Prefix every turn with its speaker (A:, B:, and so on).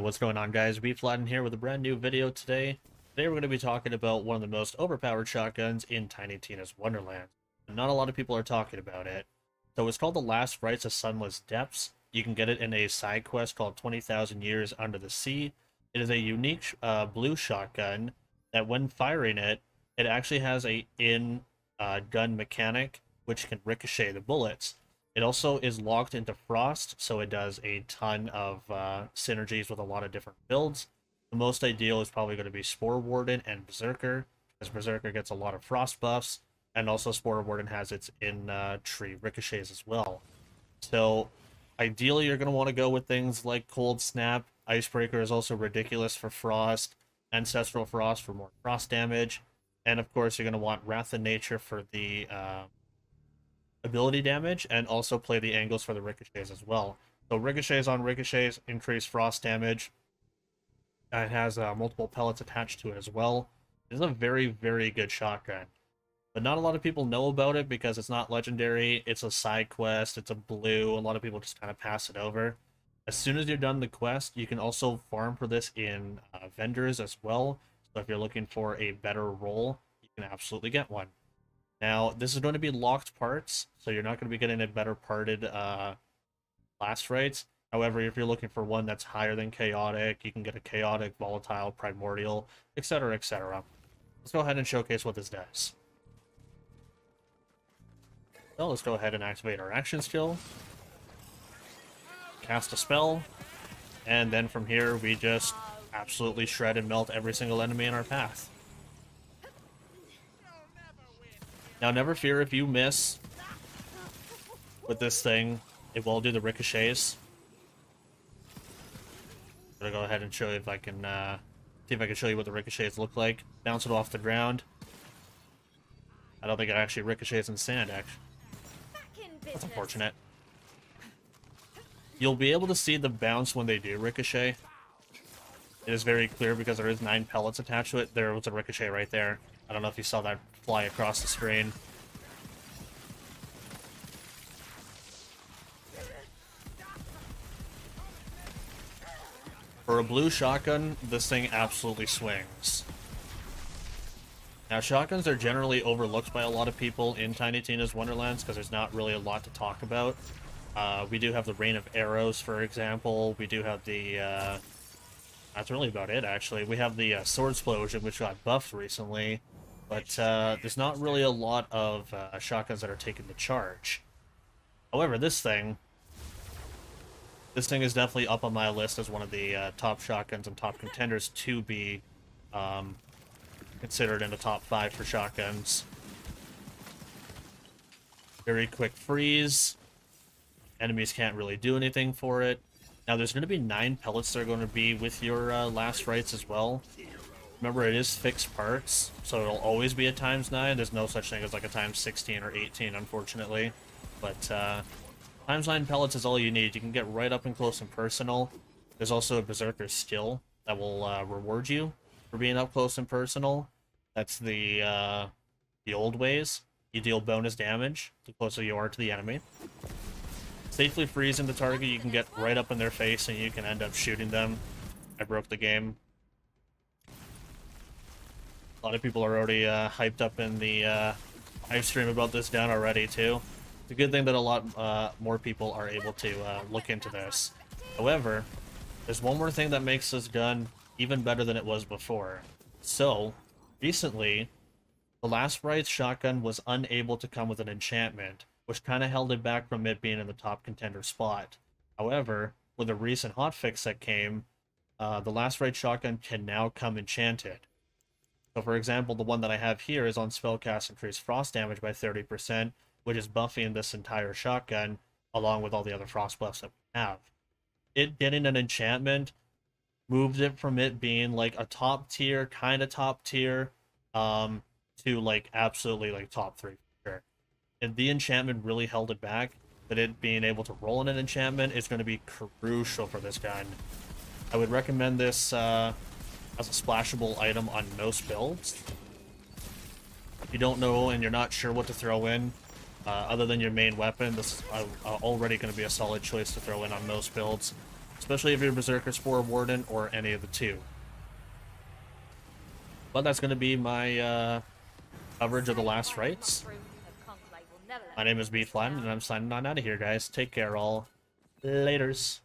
A: What's going on, guys? Bflattened here with a brand new video today. Today we're going to be talking about one of the most overpowered shotguns in Tiny Tina's Wonderlands. Not a lot of people are talking about it. So it's called The Last Rites of Sunless Depths. You can get it in a side quest called 20,000 Years Under the Sea. It is a unique blue shotgun that when firing it, it actually has a gun mechanic which can ricochet the bullets. It also is locked into Frost, so it does a ton of synergies with a lot of different builds. The most ideal is probably going to be Spore Warden and Berserker, because Berserker gets a lot of Frost buffs, and also Spore Warden has its tree ricochets as well. So, ideally you're going to want to go with things like Cold Snap. Icebreaker is also ridiculous for Frost, Ancestral Frost for more Frost damage, and of course you're going to want Wrath of Nature for the ability damage, and also play the angles for the ricochets as well. So ricochets on ricochets increase Frost damage. It has multiple pellets attached to it as well. It's a very, very good shotgun. But not a lot of people know about it because it's not legendary. It's a side quest. It's a blue. A lot of people just kind of pass it over. As soon as you're done the quest, you can also farm for this in vendors as well. So if you're looking for a better roll, you can absolutely get one. Now, this is going to be locked parts, so you're not going to be getting a better parted last rites. However, if you're looking for one that's higher than chaotic, you can get a chaotic, volatile, primordial, etc., etc. Let's go ahead and showcase what this does. So let's go ahead and activate our action skill. Cast a spell. And then from here, we just absolutely shred and melt every single enemy in our path. Now, never fear if you miss with this thing, it will do the ricochets. I'm gonna go ahead and show you if I can, see if I can show you what the ricochets look like. Bounce it off the ground. I don't think it actually ricochets in sand, actually. That's unfortunate. You'll be able to see the bounce when they do ricochet. It is very clear because there is 9 pellets attached to it. There was a ricochet right there. I don't know if you saw that fly across the screen. For a blue shotgun, this thing absolutely swings. Now, shotguns are generally overlooked by a lot of people in Tiny Tina's Wonderlands because there's not really a lot to talk about. We do have the Rain of Arrows, for example. We do have the... that's really about it, actually. We have the Sword Explosion, which got buffed recently. But there's not really a lot of shotguns that are taking the charge. However, this thing is definitely up on my list as one of the top shotguns and top contenders to be considered in the top 5 for shotguns. Very quick freeze. Enemies can't really do anything for it. Now, there's going to be 9 pellets that are going to be with your last rites as well. Remember, it is fixed parts, so it'll always be a ×9. There's no such thing as like a ×16 or 18, unfortunately. But ×9 pellets is all you need. You can get right up and close and personal. There's also a Berserker skill that will reward you for being up close and personal. That's the old ways. You deal bonus damage the closer you are to the enemy. Safely freezing the target, you can get right up in their face and you can end up shooting them. I broke the game. A lot of people are already hyped up in the live stream about this down already, too. It's a good thing that a lot more people are able to look into this. However, there's one more thing that makes this gun even better than it was before. So, recently, the Last Rites shotgun was unable to come with an enchantment, which kind of held it back from it being in the top contender spot. However, with a recent hotfix that came, the Last Rites shotgun can now come enchanted. So, for example, the one that I have here is on spellcast increased frost damage by 30%, which is buffing this entire shotgun, along with all the other frost buffs that we have. It getting an enchantment moved it from it being like a top tier, kind of top tier, to like absolutely like top 3 for sure. And the enchantment really held it back, but it being able to roll in an enchantment is going to be crucial for this gun. I would recommend this as a splashable item on most builds. If you don't know and you're not sure what to throw in, other than your main weapon, this is already going to be a solid choice to throw in on most builds. especially if you're Berserker, Spore Warden, or any of the two. But that's going to be my coverage of the last rites. My name is Bflattened, and I'm signing on out of here, guys. Take care, all. Laters.